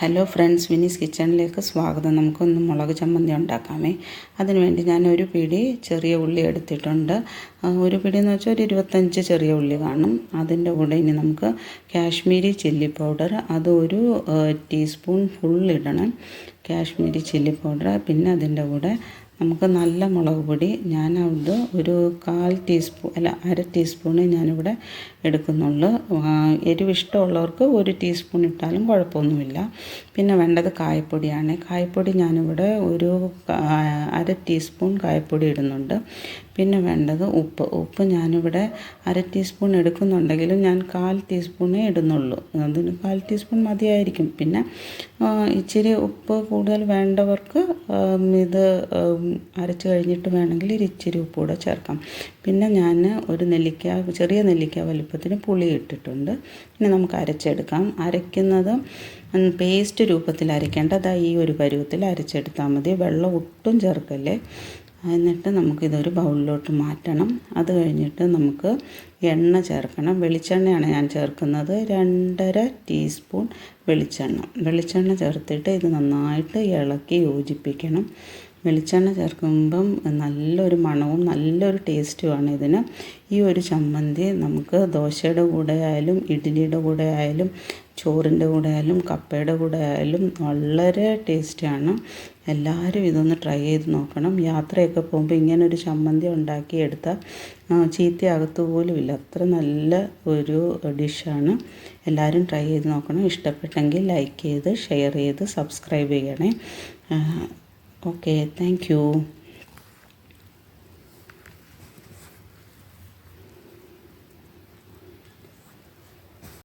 Hello friends, Vinees കിച്ചണിലേക്ക് സ്വാഗതം. നമുക്കൊന്ന് മുളക് ചമ്മന്തി ഉണ്ടാക്കാമേ. അതിനുവേണ്ടി ഞാൻ ഒരു പിടി ചെറിയ ഉള്ളി എടുത്തിട്ടുണ്ട്. ഒരു പിടി എന്ന് വെച്ചാൽ ഒരു 25 ചെറിയ ഉള്ളി കാണും. അതിൻ്റെ കൂടെ ഇനി നമുക്ക് കാശ്മീരി ചില്ലി പൗഡർ, അത് ഒരു ടീസ്പൂൺ ഫുൾ ഇടണം കാശ്മീരി ചില്ലി പൗഡർ. പിന്നെ അതിൻ്റെ കൂടെ നമുക്ക് നല്ല മുളക് പൊടി, ഞാനത് ഒരു 1/4 ടീസ്പൂണ് ഞാനിവിടെ എടുക്കുന്നുള്ളൂ. എരിവ് ഇഷ്ടമുള്ളവർക്ക് 1 ടീസ്പൂൺ ഇട്ടാലും കുഴപ്പമൊന്നുമില്ല. പിന്നെ വേണ്ടത് കായപ്പൊടിയാണ്. കായപ്പൊടി ഞാനിവിടെ ഒരു 1/2 ടീസ്പൂൺ കായപ്പൊടി ഇടുന്നുണ്ട്. പിന്നെ വേണ്ടത് ഉപ്പ് ഞാനിവിടെ 1/2 ടീസ്പൂൺ എടുക്കുന്നുണ്ടെങ്കിലും ഞാൻ 1/4 ടീസ്പൂണേ ഇടുന്നുള്ളൂ. അതിന് 1/4 ടീസ്പൂൺ മതിയായിരിക്കും. പിന്നെ ഇച്ചിരി ഉപ്പ് കൂടുതൽ വേണ്ടവർക്ക് ഇത് അരച്ച് കഴിഞ്ഞിട്ട് വേണമെങ്കിൽ ഇച്ചിരി ഉപ്പ് കൂടെ ചേർക്കാം. പിന്നെ ഞാൻ ഒരു ചെറിയ നെല്ലിക്ക വലിപ്പത്തിന് പുളി ഇട്ടിട്ടുണ്ട്. ഇനി നമുക്ക് അരച്ചെടുക്കാം. അരയ്ക്കുന്നത് പേസ്റ്റ് രൂപത്തിൽ അരയ്ക്കേണ്ടത് ഈ ഒരു പരുവത്തിൽ അരച്ചെടുത്താൽ മതി. വെള്ളം ഒട്ടും ചേർക്കല്ലേ. എന്നിട്ട് നമുക്കിതൊരു ബൗളിലോട്ട് മാറ്റണം. അത് കഴിഞ്ഞിട്ട് നമുക്ക് എണ്ണ ചേർക്കണം. വെളിച്ചെണ്ണയാണ് ഞാൻ ചേർക്കുന്നത്. 2.5 ടീസ്പൂൺ വെളിച്ചെണ്ണ ചേർത്തിട്ട് ഇത് നന്നായിട്ട് ഇളക്കി യോജിപ്പിക്കണം. വെളിച്ചെണ്ണ ചേർക്കുമ്പം നല്ലൊരു മണവും നല്ലൊരു ടേസ്റ്റുമാണ് ഇതിന്. ഈ ഒരു ചമ്മന്തി നമുക്ക് ദോശയുടെ കൂടെ ആയാലും ഇഡ്ഡലിയുടെ കൂടെ ആയാലും ചോറിൻ്റെ കൂടെ ആയാലും കപ്പയുടെ കൂടെ ആയാലും വളരെ ടേസ്റ്റിയാണ്. എല്ലാവരും ഇതൊന്ന് ട്രൈ ചെയ്ത് നോക്കണം. യാത്രയൊക്കെ പോകുമ്പോൾ ഇങ്ങനൊരു ചമ്മന്തി ഉണ്ടാക്കിയെടുത്താൽ ചീത്തയാകത്ത് പോലുമില്ല. അത്ര നല്ല ഒരു ഡിഷാണ്. എല്ലാവരും ട്രൈ ചെയ്ത് നോക്കണം. ഇഷ്ടപ്പെട്ടെങ്കിൽ ലൈക്ക് ചെയ്ത് ഷെയർ ചെയ്ത് സബ്സ്ക്രൈബ് ചെയ്യണേ. Okay, thank you.